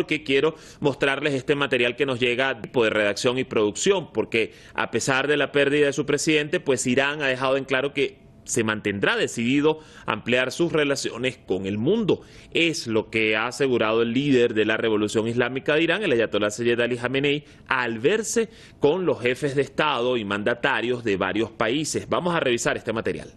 Porque quiero mostrarles este material que nos llega de redacción y producción, porque a pesar de la pérdida de su presidente, pues Irán ha dejado en claro que se mantendrá decidido a ampliar sus relaciones con el mundo. Es lo que ha asegurado el líder de la Revolución Islámica de Irán, el ayatolá Sayyid Ali Jamenei, al verse con los jefes de Estado y mandatarios de varios países. Vamos a revisar este material.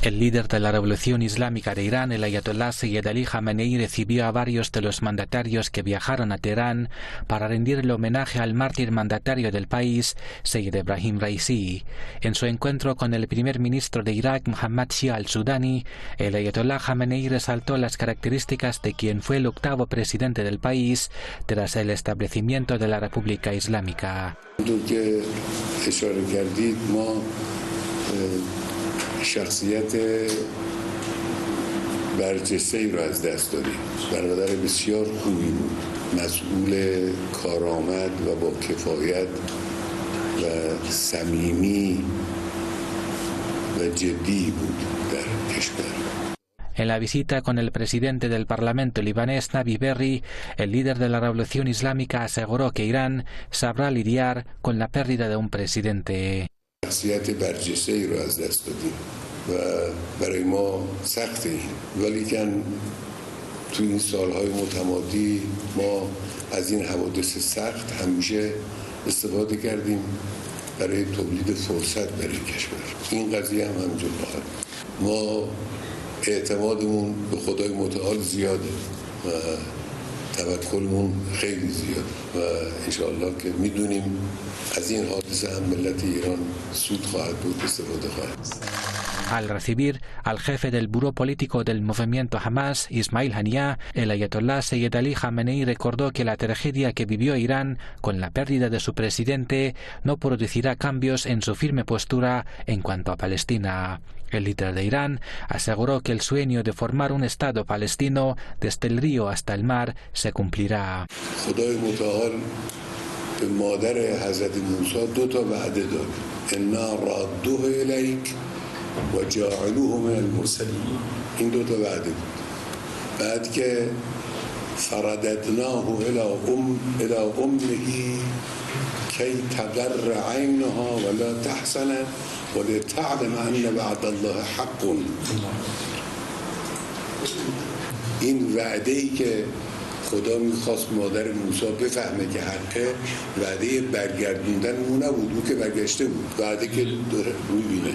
El líder de la Revolución Islámica de Irán, el ayatolá Sayyid Ali Jamenei, recibió a varios de los mandatarios que viajaron a Teherán para rendirle homenaje al mártir mandatario del país, Sayyid Ebrahim Raisi. En su encuentro con el primer ministro de Irak, Mohammad Shia al-Sudani, el ayatolá Jamenei resaltó las características de quien fue el octavo presidente del país tras el establecimiento de la República Islámica. شخصیت برجسته‌ای را از دست دادیم. برادر بسیار خوبی بود، مسئول کارآمد و با کفایت و صمیمی و جدی بود در کشور. En la visita con el presidente del Parlamento libanés, Nabi Berri, el líder de la Revolución Islámica aseguró que Irán sabrá lidiar con la pérdida de un presidente. شخصیت برجسته‌ای را از دست دادیم و برای ما سخته ولیکن تو این سالهای متمادی ما از این حوادث سخت همیشه استفاده کردیم برای تولید فرصت برای کشور. این قضیه هم همینجور خواهد. ما اعتمادمون به خدای متعال زیاده و توکلمون خیلی زیاد و انشاءالله که میدونیم از این حادثه هم ملت ایران سود خواهد بود، استفاده خواهد. Al recibir al jefe del buró político del movimiento Hamas, Ismail Haniyeh, el ayatolá Sayyid Ali Jamenei recordó que la tragedia que vivió Irán con la pérdida de su presidente no producirá cambios en su firme postura en cuanto a Palestina. El líder de Irán aseguró que el sueño de formar un Estado palestino desde el río hasta el mar se cumplirá. و جاعلوه من المرسلین این دو تا وعده بود بعد که فرددناه الى امه کی تقر عینها ولا تحزن ولتعلم ان وعد الله حق این وعده ای که خدا میخواست مادر موسی بفهمه که حقه وعده برگردوندن اون نبود، اون که برگشته بود، وعده که داره میبینه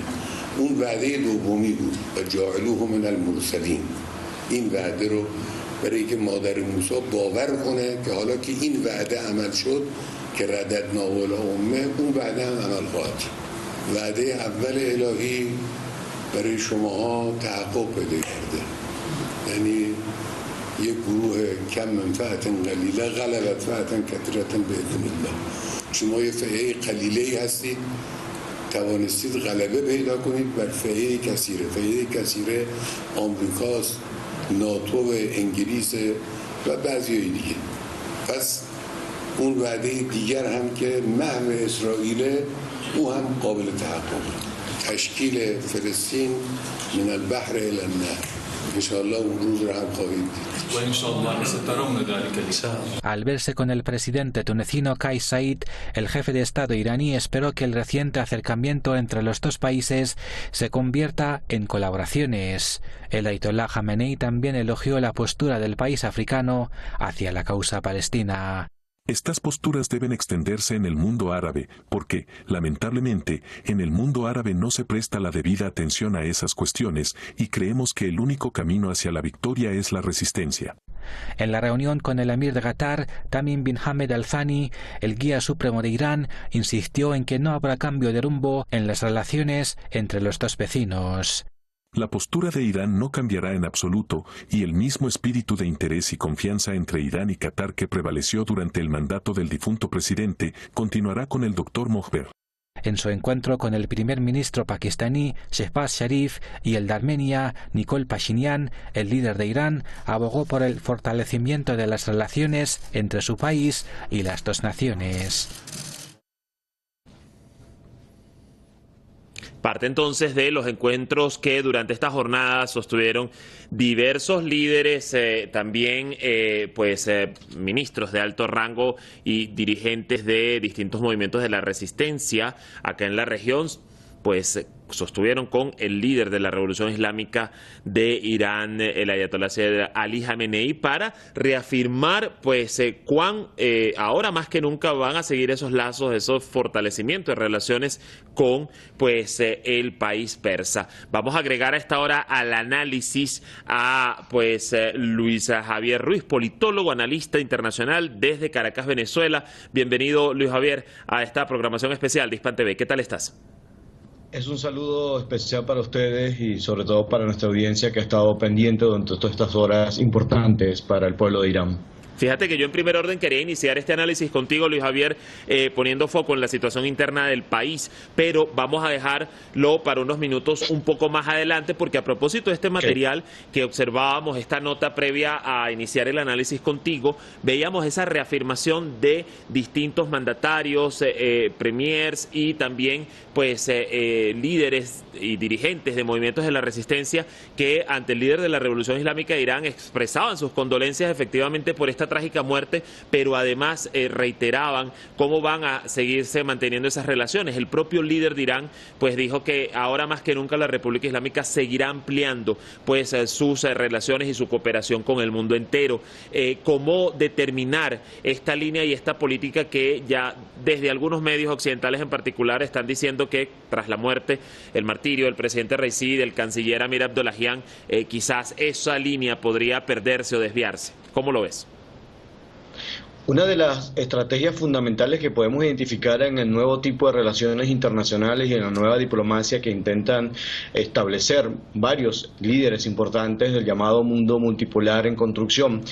اون وعده دومی بود و جاعلوه من المرسلین. این وعده رو برای که مادر موسی باور کنه که حالا که این وعده عمل شد که رددنا الی امه، اون وعده هم عمل خواهد شد. وعده اول الهی برای شماها تحقق پیدا کرده، یعنی یک گروه کم منفعت قلیله غلبت فئة کثیرة باذن الله. شما یه فئه قلیله هستید توانستید غلبه پیدا کنید بر فئه کثیره. فئه کثیره آمریکاست، ناتو، انگلیس و بعضی دیگه. پس اون وعده دیگر هم که محو اسرائیل او هم قابل تحقق. تشکیل فلسطین من البحر الی النهر. انشاءالله اون روز رو هم خواهید دید. Al verse con el presidente tunecino Kais Saied, el jefe de Estado iraní esperó que el reciente acercamiento entre los dos países se convierta en colaboraciones. El ayatolá Jamenei también elogió la postura del país africano hacia la causa palestina. Estas posturas deben extenderse en el mundo árabe, porque, lamentablemente, en el mundo árabe no se presta la debida atención a esas cuestiones y creemos que el único camino hacia la victoria es la resistencia. En la reunión con el emir de Qatar, Tamim bin Hamad Al Thani, el guía supremo de Irán, insistió en que no habrá cambio de rumbo en las relaciones entre los dos vecinos. La postura de Irán no cambiará en absoluto, y el mismo espíritu de interés y confianza entre Irán y Qatar que prevaleció durante el mandato del difunto presidente continuará con el Dr. Mohber. En su encuentro con el primer ministro pakistaní Shehbaz Sharif y el de Armenia Nikol Pashinyan, el líder de Irán abogó por el fortalecimiento de las relaciones entre su país y las dos naciones. Parte entonces de los encuentros que durante esta jornada sostuvieron diversos líderes, también ministros de alto rango y dirigentes de distintos movimientos de la resistencia acá en la región, pues sostuvieron con el líder de la Revolución Islámica de Irán, el ayatolá Sayyid Ali Jamenei, para reafirmar cuán ahora más que nunca van a seguir esos lazos, esos fortalecimientos de relaciones con el país persa. Vamos a agregar a esta hora al análisis a Luis Javier Ruiz, politólogo, analista internacional desde Caracas, Venezuela. Bienvenido, Luis Javier, a esta programación especial de Hispan TV. ¿Qué tal estás? Es un saludo especial para ustedes y sobre todo para nuestra audiencia que ha estado pendiente durante todas estas horas importantes para el pueblo de Irán. Fíjate que yo en primer orden quería iniciar este análisis contigo, Luis Javier, poniendo foco en la situación interna del país, pero vamos a dejarlo para unos minutos un poco más adelante, porque a propósito de este material que observábamos, esta nota previa a iniciar el análisis contigo, veíamos esa reafirmación de distintos mandatarios, premiers y también líderes y dirigentes de movimientos de la resistencia que ante el líder de la Revolución Islámica de Irán expresaban sus condolencias efectivamente por esta trágica muerte, pero además reiteraban cómo van a seguirse manteniendo esas relaciones. El propio líder de Irán dijo que ahora más que nunca la República Islámica seguirá ampliando sus relaciones y su cooperación con el mundo entero. ¿Cómo determinar esta línea y esta política que ya desde algunos medios occidentales en particular están diciendo que tras la muerte, el martirio del presidente Raisi, del canciller Amir Abdollahian, quizás esa línea podría perderse o desviarse? ¿Cómo lo ves? Una de las estrategias fundamentales que podemos identificar en el nuevo tipo de relaciones internacionales y en la nueva diplomacia que intentan establecer varios líderes importantes del llamado mundo multipolar en construcción,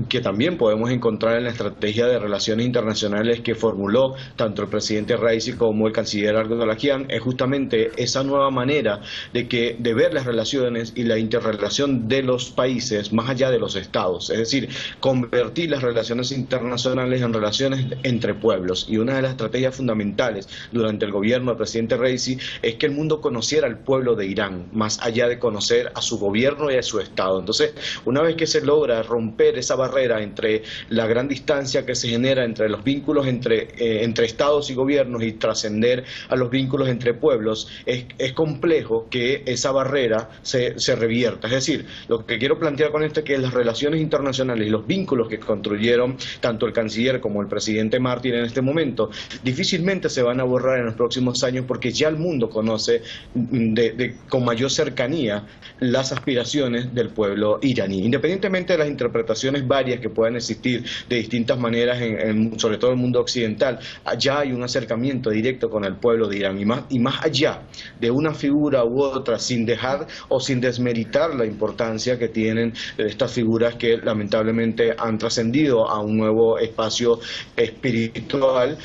que también podemos encontrar en la estrategia de relaciones internacionales que formuló tanto el presidente Raisi como el canciller Abdollahian, es justamente esa nueva manera de ver las relaciones y la interrelación de los países más allá de los estados, es decir, convertir las relaciones internacionales en relaciones entre pueblos. Y una de las estrategias fundamentales durante el gobierno del presidente Raisi es que el mundo conociera al pueblo de Irán, más allá de conocer a su gobierno y a su estado. Entonces, una vez que se logra romper esa barrera entre la gran distancia que se genera entre los vínculos entre estados y gobiernos y trascender a los vínculos entre pueblos, es complejo que esa barrera se revierta. Es decir, lo que quiero plantear con esto es que las relaciones internacionales y los vínculos que construyeron tanto el canciller como el presidente Martin en este momento difícilmente se van a borrar en los próximos años, porque ya el mundo conoce con mayor cercanía las aspiraciones del pueblo iraní, independientemente de las interpretaciones varias que puedan existir de distintas maneras sobre todo en el mundo occidental. Ya hay un acercamiento directo con el pueblo de Irán y más allá de una figura u otra, sin dejar o sin desmeritar la importancia que tienen estas figuras que lamentablemente han trascendido a un nuevo espacio espiritual.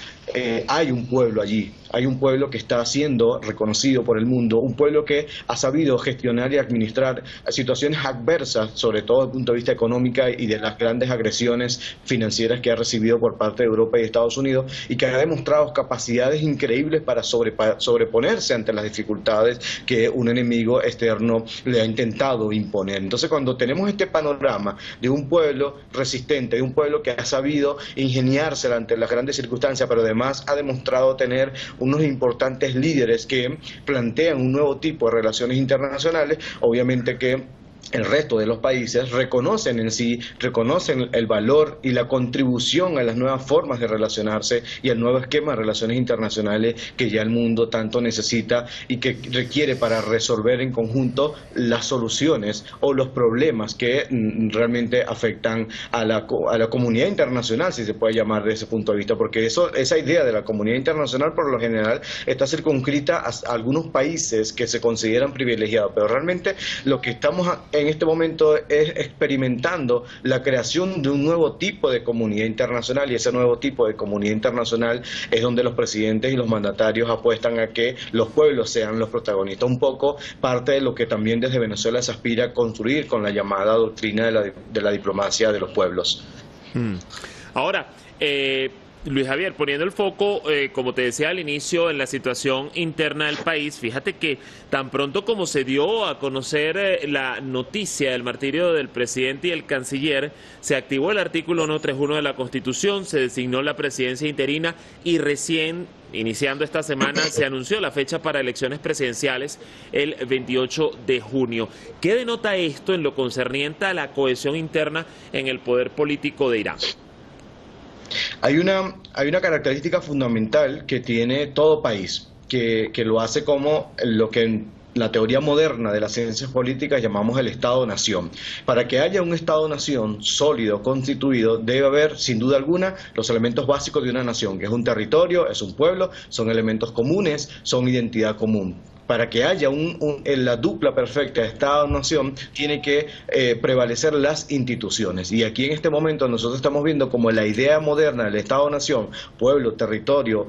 Hay un pueblo allí, hay un pueblo que está siendo reconocido por el mundo, un pueblo que ha sabido gestionar y administrar situaciones adversas, sobre todo desde el punto de vista económico y de las grandes agresiones financieras que ha recibido por parte de Europa y Estados Unidos, y que ha demostrado capacidades increíbles para sobreponerse ante las dificultades que un enemigo externo le ha intentado imponer. Entonces, cuando tenemos este panorama de un pueblo resistente, de un pueblo que ha sabido ingeniarse ante las grandes circunstancias, pero además ha demostrado tener unos importantes líderes que plantean un nuevo tipo de relaciones internacionales, obviamente que el resto de los países reconocen el valor y la contribución a las nuevas formas de relacionarse y al nuevo esquema de relaciones internacionales que ya el mundo tanto necesita y que requiere para resolver en conjunto las soluciones o los problemas que realmente afectan a la comunidad internacional, si se puede llamar desde ese punto de vista, porque esa idea de la comunidad internacional por lo general está circunscrita a algunos países que se consideran privilegiados, pero realmente lo que estamos en este momento es experimentando la creación de un nuevo tipo de comunidad internacional, y ese nuevo tipo de comunidad internacional es donde los presidentes y los mandatarios apuestan a que los pueblos sean los protagonistas, un poco parte de lo que también desde Venezuela se aspira a construir con la llamada doctrina de la diplomacia de los pueblos. Ahora, Luis Javier, poniendo el foco, como te decía al inicio, en la situación interna del país, fíjate que tan pronto como se dio a conocer la noticia del martirio del presidente y el canciller, se activó el artículo 131 de la Constitución, se designó la presidencia interina y recién, iniciando esta semana, se anunció la fecha para elecciones presidenciales el 28 de junio. ¿Qué denota esto en lo concerniente a la cohesión interna en el poder político de Irán? Hay una característica fundamental que tiene todo país, que lo hace como lo que en la teoría moderna de las ciencias políticas llamamos el Estado-Nación. Para que haya un Estado-Nación sólido, constituido, debe haber, sin duda alguna, los elementos básicos de una nación, que es un territorio, es un pueblo, son elementos comunes, son identidad común. Para que haya la dupla perfecta de Estado-Nación, tiene que prevalecer las instituciones. Y aquí en este momento nosotros estamos viendo como la idea moderna del Estado-Nación, pueblo, territorio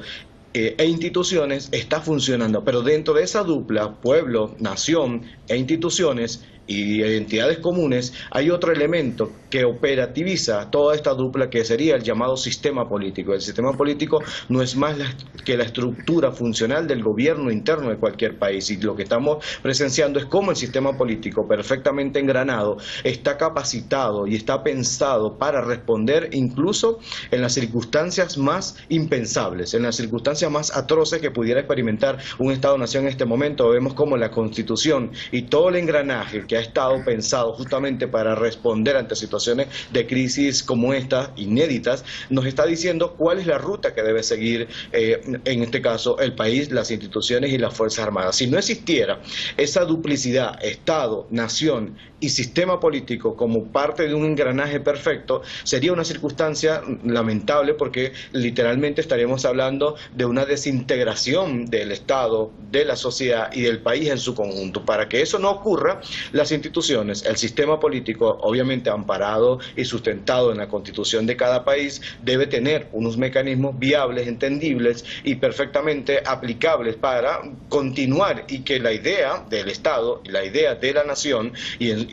e instituciones, está funcionando. Pero dentro de esa dupla, pueblo, nación e instituciones y identidades comunes, hay otro elemento que operativiza toda esta dupla, que sería el llamado sistema político. El sistema político no es más que la estructura funcional del gobierno interno de cualquier país, y lo que estamos presenciando es cómo el sistema político, perfectamente engranado, está capacitado y está pensado para responder incluso en las circunstancias más impensables, en las circunstancias más atroces que pudiera experimentar un Estado-Nación en este momento. Vemos cómo la Constitución y todo el engranaje que ha estado pensado justamente para responder ante situaciones de crisis como esta, inéditas, nos está diciendo cuál es la ruta que debe seguir, en este caso, el país, las instituciones y las Fuerzas Armadas. Si no existiera esa duplicidad, Estado, nación y sistema político como parte de un engranaje perfecto, sería una circunstancia lamentable, porque literalmente estaríamos hablando de una desintegración del Estado, de la sociedad y del país en su conjunto. Para que eso no ocurra, las instituciones, el sistema político, obviamente amparado y sustentado en la Constitución de cada país, debe tener unos mecanismos viables, entendibles y perfectamente aplicables para continuar, y que la idea del Estado y la idea de la nación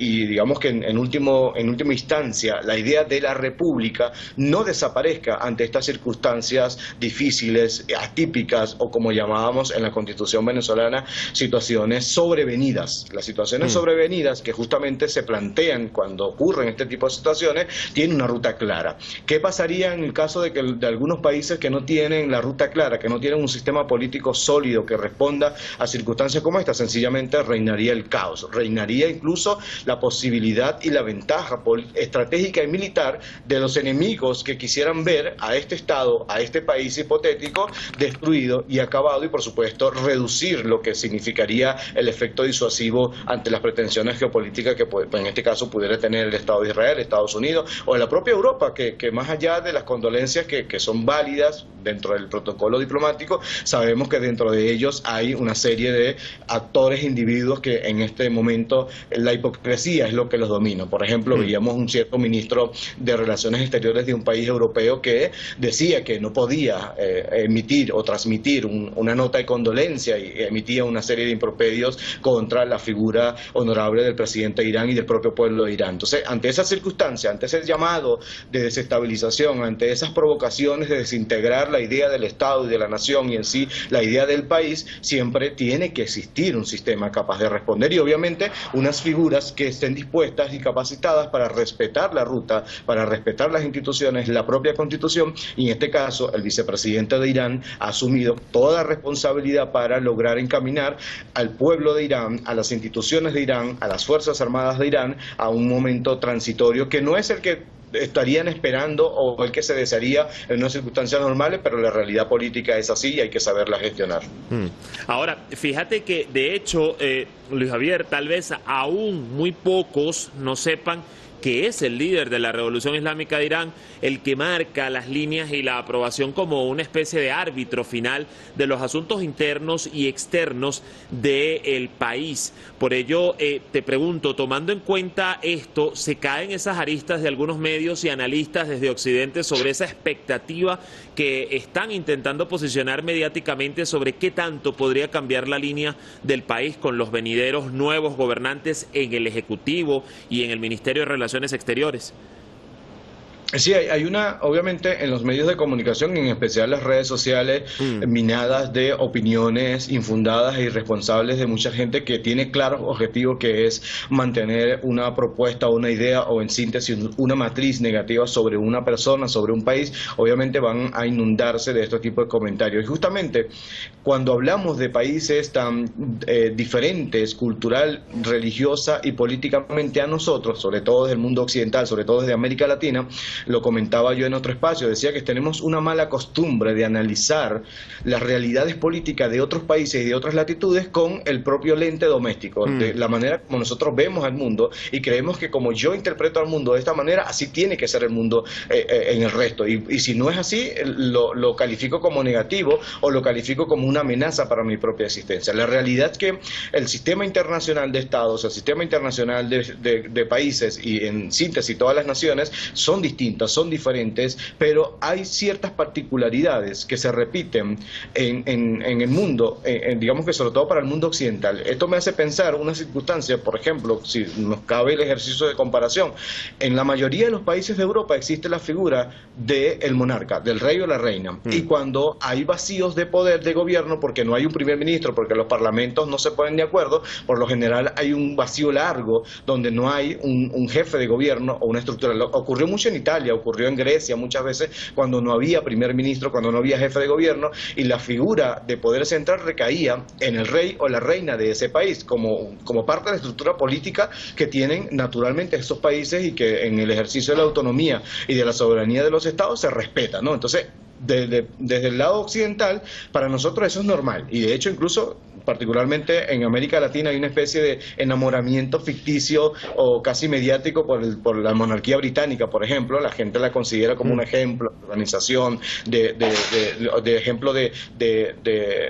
y digamos que en última instancia la idea de la república no desaparezca ante estas circunstancias difíciles, atípicas, o como llamábamos en la Constitución venezolana, situaciones sobrevenidas. Las situaciones sobrevenidas que justamente se plantean cuando ocurren este tipo de situaciones tienen una ruta clara. ¿Qué pasaría en el caso de algunos países que no tienen la ruta clara, que no tienen un sistema político sólido que responda a circunstancias como esta? Sencillamente reinaría el caos, reinaría incluso la posibilidad y la ventaja estratégica y militar de los enemigos que quisieran ver a este Estado, a este país hipotético, destruido y acabado, y por supuesto reducir lo que significaría el efecto disuasivo ante las pretensiones geopolíticas que en este caso pudiera tener el Estado de Israel, Estados Unidos o la propia Europa, que más allá de las condolencias que son válidas dentro del protocolo diplomático, sabemos que dentro de ellos hay una serie de actores, individuos que en este momento la hipocresía es lo que los domina. Por ejemplo, veíamos un cierto ministro de Relaciones Exteriores de un país europeo que decía que no podía emitir o transmitir una nota de condolencia, y emitía una serie de impropedios contra la figura honorable del presidente de Irán y del propio pueblo de Irán. Entonces, ante esa circunstancia, ante ese llamado de desestabilización, ante esas provocaciones de desintegrar la idea del Estado y de la nación y en sí la idea del país, siempre tiene que existir un sistema capaz de responder, y obviamente unas figuras que estén dispuestas y capacitadas para respetar la ruta, para respetar las instituciones, la propia Constitución, y en este caso el vicepresidente de Irán ha asumido toda responsabilidad para lograr encaminar al pueblo de Irán, a las instituciones de Irán, a las Fuerzas Armadas de Irán, a un momento transitorio que no es el que estarían esperando o el que se desearía en unas circunstancias normales, pero la realidad política es así y hay que saberla gestionar. Ahora, fíjate que de hecho, Luis Javier, tal vez aún muy pocos no sepan que es el líder de la Revolución Islámica de Irán el que marca las líneas y la aprobación como una especie de árbitro final de los asuntos internos y externos del país. Por ello, te pregunto, tomando en cuenta esto, ¿se caen esas aristas de algunos medios y analistas desde Occidente sobre esa expectativa que están intentando posicionar mediáticamente sobre qué tanto podría cambiar la línea del país con los venideros nuevos gobernantes en el Ejecutivo y en el Ministerio de Relaciones Exteriores? Sí, hay una, obviamente en los medios de comunicación, en especial las redes sociales, minadas de opiniones infundadas e irresponsables de mucha gente que tiene claro objetivo, que es mantener una propuesta, una idea o en síntesis una matriz negativa sobre una persona, sobre un país. Obviamente van a inundarse de este tipo de comentarios. Y justamente cuando hablamos de países tan diferentes, cultural, religiosa y políticamente a nosotros, sobre todo desde el mundo occidental, sobre todo desde América Latina, lo comentaba yo en otro espacio, decía que tenemos una mala costumbre de analizar las realidades políticas de otros países y de otras latitudes con el propio lente doméstico, de la manera como nosotros vemos al mundo, y creemos que como yo interpreto al mundo de esta manera, así tiene que ser el mundo en el resto, y si no es así, lo califico como negativo o lo califico como una amenaza para mi propia existencia. La realidad es que el sistema internacional de estados, el sistema internacional de países y en síntesis todas las naciones son distintos, son diferentes, pero hay ciertas particularidades que se repiten en el mundo, digamos que sobre todo para el mundo occidental. Esto me hace pensar una circunstancia, por ejemplo, si nos cabe el ejercicio de comparación, en la mayoría de los países de Europa existe la figura del monarca, del rey o la reina, y cuando hay vacíos de poder de gobierno, porque no hay un primer ministro, porque los parlamentos no se ponen de acuerdo, por lo general hay un vacío largo donde no hay un jefe de gobierno o una estructura. Ocurrió mucho en Italia, ocurrió en Grecia muchas veces cuando no había primer ministro, cuando no había jefe de gobierno, y la figura de poder central recaía en el rey o la reina de ese país como parte de la estructura política que tienen naturalmente esos países, y que en el ejercicio de la autonomía y de la soberanía de los estados se respeta, ¿no? Entonces, desde el lado occidental, para nosotros eso es normal, y de hecho incluso particularmente en América Latina hay una especie de enamoramiento ficticio o casi mediático por la monarquía británica, por ejemplo. La gente la considera como un ejemplo de organización, de ejemplo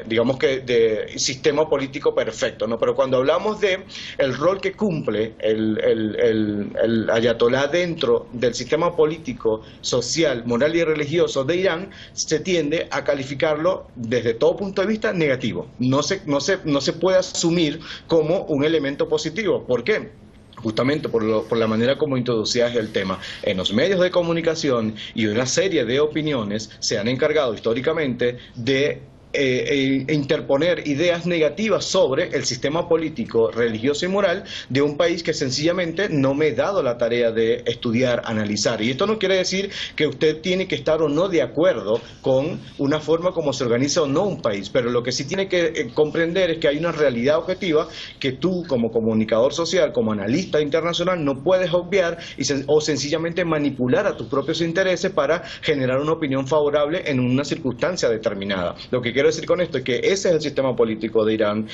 digamos que de sistema político perfecto, ¿no? Pero cuando hablamos de el rol que cumple el ayatolá dentro del sistema político, social, moral y religioso de Irán, se tiende a calificarlo desde todo punto de vista negativo. No se puede asumir como un elemento positivo. ¿Por qué? Justamente por la manera como introducías el tema. En los medios de comunicación y una serie de opiniones se han encargado históricamente de interponer ideas negativas sobre el sistema político, religioso y moral de un país que sencillamente no me he dado la tarea de estudiar, analizar. Y esto no quiere decir que usted tiene que estar o no de acuerdo con una forma como se organiza o no un país, pero lo que sí tiene que comprender es que hay una realidad objetiva que tú, como comunicador social, como analista internacional, no puedes obviar o sencillamente manipular a tus propios intereses para generar una opinión favorable en una circunstancia determinada. Lo que quiero decir con esto es que ese es el sistema político de Irán.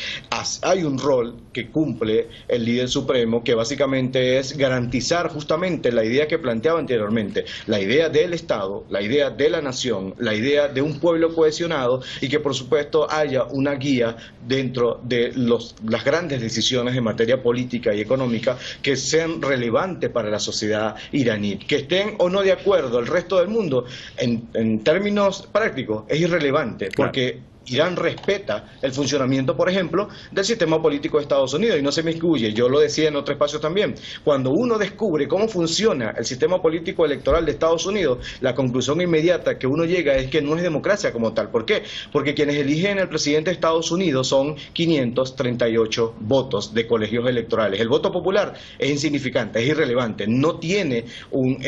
Hay un rol que cumple el líder supremo, que básicamente es garantizar justamente la idea que planteaba anteriormente, la idea del Estado, la idea de la nación, la idea de un pueblo cohesionado, y que por supuesto haya una guía dentro de las grandes decisiones en materia política y económica que sean relevantes para la sociedad iraní. Que estén o no de acuerdo el resto del mundo, en términos prácticos, es irrelevante, porque Irán respeta el funcionamiento, por ejemplo, del sistema político de Estados Unidos, y no se me excluye. Yo lo decía en otro espacio también. Cuando uno descubre cómo funciona el sistema político electoral de Estados Unidos, la conclusión inmediata que uno llega es que no es democracia como tal. ¿Por qué? Porque quienes eligen al presidente de Estados Unidos son 538 votos de colegios electorales. El voto popular es insignificante, es irrelevante, no tiene un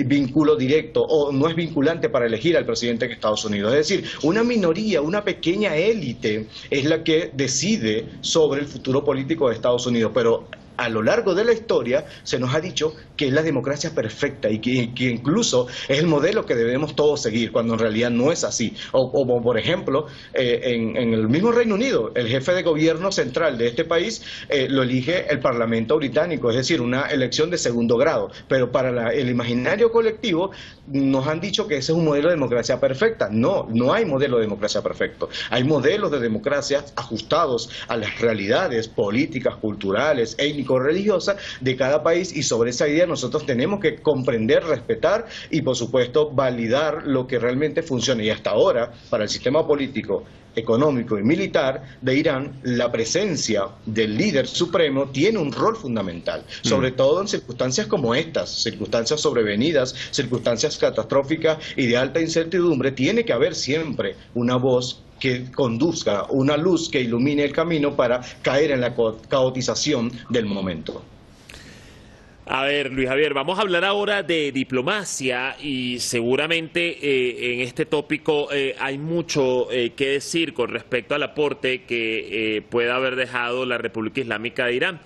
vínculo directo o no es vinculante para elegir al presidente de Estados Unidos. Es decir, una minoría, una pequeña élite es la que decide sobre el futuro político de Estados Unidos, pero a lo largo de la historia se nos ha dicho que es la democracia perfecta y que incluso es el modelo que debemos todos seguir, cuando en realidad no es así. O por ejemplo, en el mismo Reino Unido, el jefe de gobierno central de este país lo elige el Parlamento británico, es decir, una elección de segundo grado. Pero para el imaginario colectivo nos han dicho que ese es un modelo de democracia perfecta. No hay modelo de democracia perfecto. Hay modelos de democracia ajustados a las realidades políticas, culturales, étnicas, religiosa de cada país, y sobre esa idea nosotros tenemos que comprender, respetar y por supuesto validar lo que realmente funciona. Y hasta ahora, para el sistema político económico y militar de Irán, la presencia del líder supremo tiene un rol fundamental, sobre todo en circunstancias como estas, circunstancias sobrevenidas, circunstancias catastróficas y de alta incertidumbre. Tiene que haber siempre una voz que conduzca, una luz que ilumine el camino para caer en la caotización del momento. A ver, Luis Javier, vamos a hablar ahora de diplomacia y seguramente en este tópico hay mucho que decir con respecto al aporte que pueda haber dejado la República Islámica de Irán.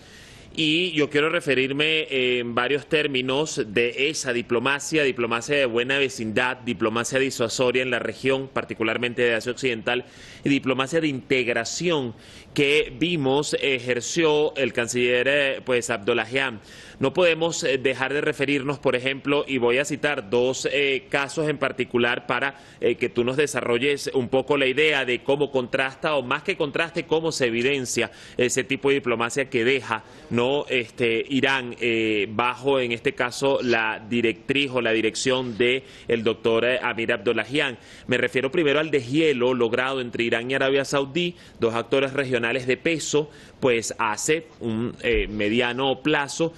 Y yo quiero referirme en varios términos de esa diplomacia de buena vecindad, diplomacia disuasoria en la región, particularmente de Asia Occidental, y diplomacia de integración que vimos ejerció el canciller Abdollahian. No podemos dejar de referirnos, por ejemplo, y voy a citar dos casos en particular para que tú nos desarrolles un poco la idea de cómo contrasta, o más que contraste, cómo se evidencia ese tipo de diplomacia que deja Irán bajo, en este caso, la directriz o la dirección de el doctor Amir Abdollahian. Me refiero primero al deshielo logrado entre Irán y Arabia Saudí, dos actores regionales de peso, pues hace un mediano plazo,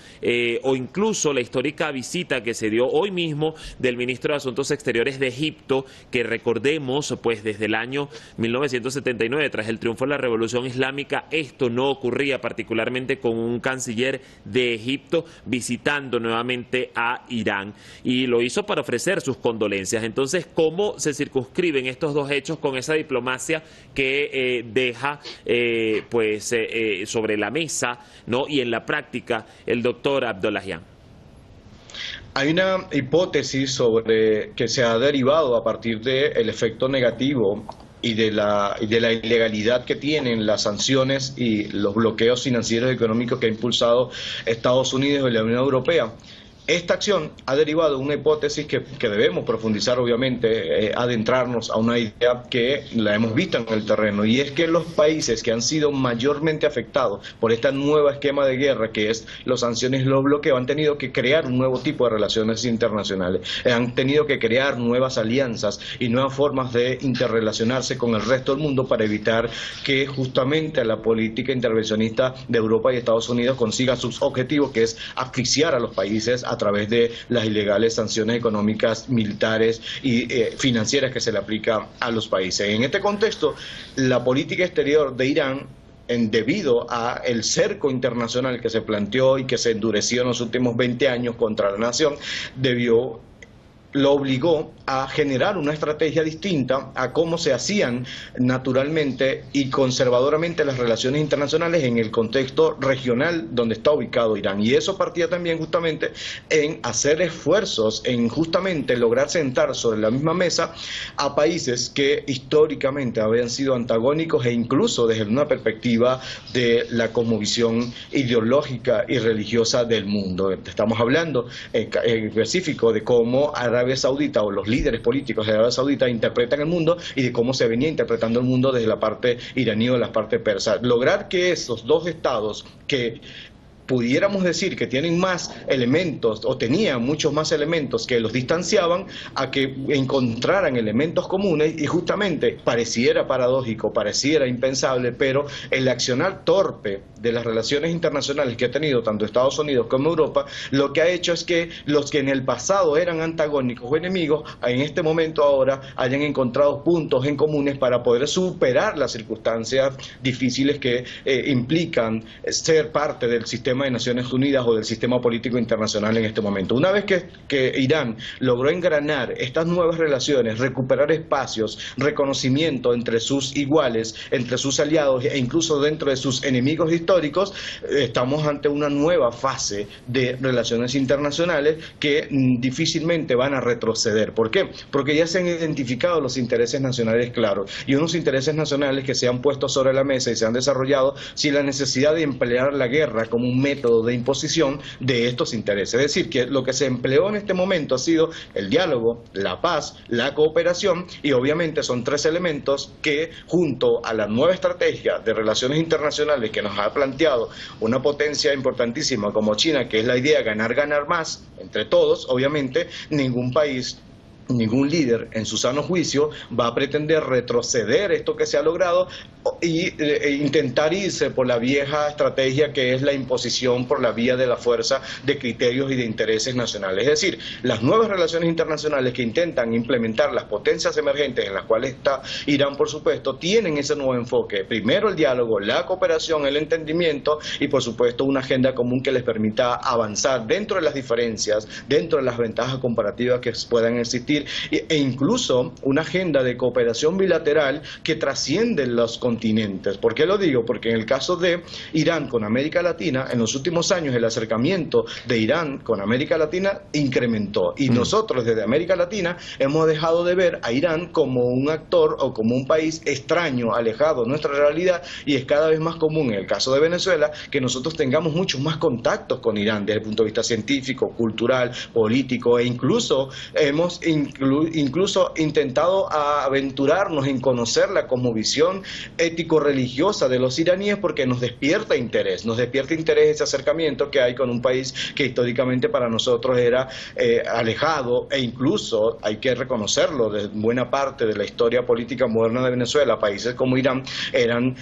o incluso la histórica visita que se dio hoy mismo del ministro de Asuntos Exteriores de Egipto, que recordemos, pues desde el año 1979, tras el triunfo de la Revolución Islámica, esto no ocurría, particularmente con un canciller de Egipto visitando nuevamente a Irán, y lo hizo para ofrecer sus condolencias. Entonces, ¿cómo se circunscriben estos dos hechos con esa diplomacia que deja sobre la mesa, ¿no?, y en la práctica el doctor Abdollahian? Hay una hipótesis sobre que se ha derivado a partir del efecto negativo y de la ilegalidad que tienen las sanciones y los bloqueos financieros y económicos que ha impulsado Estados Unidos y la Unión Europea. Esta acción ha derivado de una hipótesis que debemos profundizar, obviamente, adentrarnos a una idea que la hemos visto en el terreno, y es que los países que han sido mayormente afectados por este nuevo esquema de guerra, que es las sanciones y los bloqueos, han tenido que crear un nuevo tipo de relaciones internacionales, han tenido que crear nuevas alianzas y nuevas formas de interrelacionarse con el resto del mundo para evitar que justamente la política intervencionista de Europa y Estados Unidos consiga sus objetivos, que es asfixiar a los países a través de las ilegales sanciones económicas, militares y financieras que se le aplica a los países. En este contexto, la política exterior de Irán, debido a el cerco internacional que se planteó y que se endureció en los últimos 20 años contra la nación, lo obligó a generar una estrategia distinta a cómo se hacían naturalmente y conservadoramente las relaciones internacionales en el contexto regional donde está ubicado Irán. Y eso partía también justamente en hacer esfuerzos, en justamente lograr sentar sobre la misma mesa a países que históricamente habían sido antagónicos, e incluso desde una perspectiva de la cosmovisión ideológica y religiosa del mundo. Estamos hablando en específico de cómo Arabia Saudita, o los líderes políticos de Arabia Saudita, interpretan el mundo, y de cómo se venía interpretando el mundo desde la parte iraní o la parte persa. Lograr que esos dos estados, que pudiéramos decir que tienen más elementos, o tenían muchos más elementos que los distanciaban, a que encontraran elementos comunes, y justamente pareciera paradójico, pareciera impensable, pero el accionar torpe de las relaciones internacionales que ha tenido tanto Estados Unidos como Europa, lo que ha hecho es que los que en el pasado eran antagónicos o enemigos, en este momento ahora hayan encontrado puntos en comunes para poder superar las circunstancias difíciles que implican ser parte del sistema de Naciones Unidas o del sistema político internacional en este momento. Una vez que Irán logró engranar estas nuevas relaciones, recuperar espacios, reconocimiento entre sus iguales, entre sus aliados e incluso dentro de sus enemigos históricos, estamos ante una nueva fase de relaciones internacionales que difícilmente van a retroceder. ¿Por qué? Porque ya se han identificado los intereses nacionales claros, y unos intereses nacionales que se han puesto sobre la mesa y se han desarrollado sin la necesidad de emplear la guerra como un método de imposición de estos intereses. Es decir, que lo que se empleó en este momento ha sido el diálogo, la paz, la cooperación, y obviamente son tres elementos que, junto a la nueva estrategia de relaciones internacionales que nos ha planteado una potencia importantísima como China, que es la idea de ganar más entre todos, obviamente ningún país ningún líder en su sano juicio va a pretender retroceder esto que se ha logrado e intentar irse por la vieja estrategia que es la imposición por la vía de la fuerza de criterios y de intereses nacionales. Es decir, las nuevas relaciones internacionales que intentan implementar las potencias emergentes, en las cuales está Irán, por supuesto, tienen ese nuevo enfoque. Primero el diálogo, la cooperación, el entendimiento y, por supuesto, una agenda común que les permita avanzar dentro de las diferencias, dentro de las ventajas comparativas que puedan existir, e incluso una agenda de cooperación bilateral que trasciende los continentes. ¿Por qué lo digo? Porque en el caso de Irán con América Latina, en los últimos años el acercamiento de Irán con América Latina incrementó, y nosotros desde América Latina hemos dejado de ver a Irán como un actor o como un país extraño, alejado de nuestra realidad, y es cada vez más común en el caso de Venezuela que nosotros tengamos muchos más contactos con Irán desde el punto de vista científico, cultural, político, e incluso hemos intentado aventurarnos en conocer la cosmovisión ético-religiosa de los iraníes, porque nos despierta interés ese acercamiento que hay con un país que históricamente para nosotros era alejado, e incluso hay que reconocerlo, de buena parte de la historia política moderna de Venezuela, países como Irán eran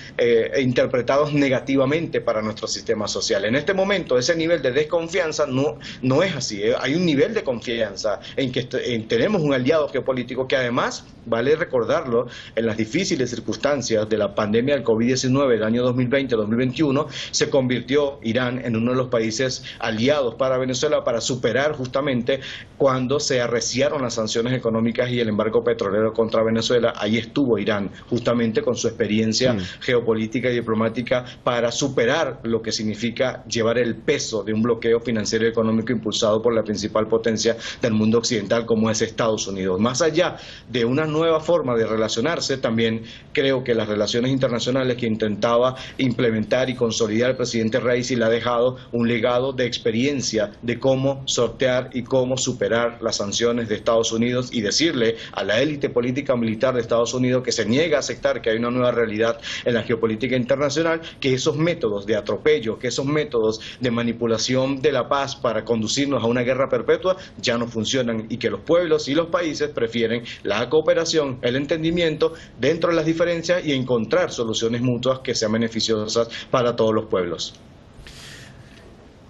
interpretados negativamente para nuestro sistema social. En este momento ese nivel de desconfianza no es así, hay un nivel de confianza en que tenemos un aliado geopolítico que además, vale recordarlo, en las difíciles circunstancias de la pandemia del COVID-19 del año 2020-2021, se convirtió Irán en uno de los países aliados para Venezuela para superar justamente cuando se arreciaron las sanciones económicas y el embargo petrolero contra Venezuela. Ahí estuvo Irán justamente con su experiencia geopolítica y diplomática para superar lo que significa llevar el peso de un bloqueo financiero y económico impulsado por la principal potencia del mundo occidental como es Estados Unidos. Más allá de una nueva forma de relacionarse, también creo que las relaciones internacionales que intentaba implementar y consolidar el presidente Raisi le ha dejado un legado de experiencia de cómo sortear y cómo superar las sanciones de Estados Unidos, y decirle a la élite política militar de Estados Unidos que se niega a aceptar que hay una nueva realidad en la geopolítica internacional, que esos métodos de atropello, que esos métodos de manipulación de la paz para conducirnos a una guerra perpetua ya no funcionan, y que los pueblos y los países prefieren la cooperación, el entendimiento dentro de las diferencias y encontrar soluciones mutuas que sean beneficiosas para todos los pueblos.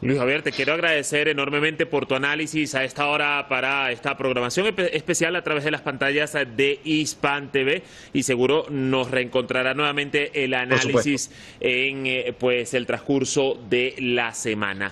Luis Javier, te quiero agradecer enormemente por tu análisis a esta hora para esta programación especial a través de las pantallas de Hispan TV, y seguro nos reencontrará nuevamente el análisis en pues el transcurso de la semana.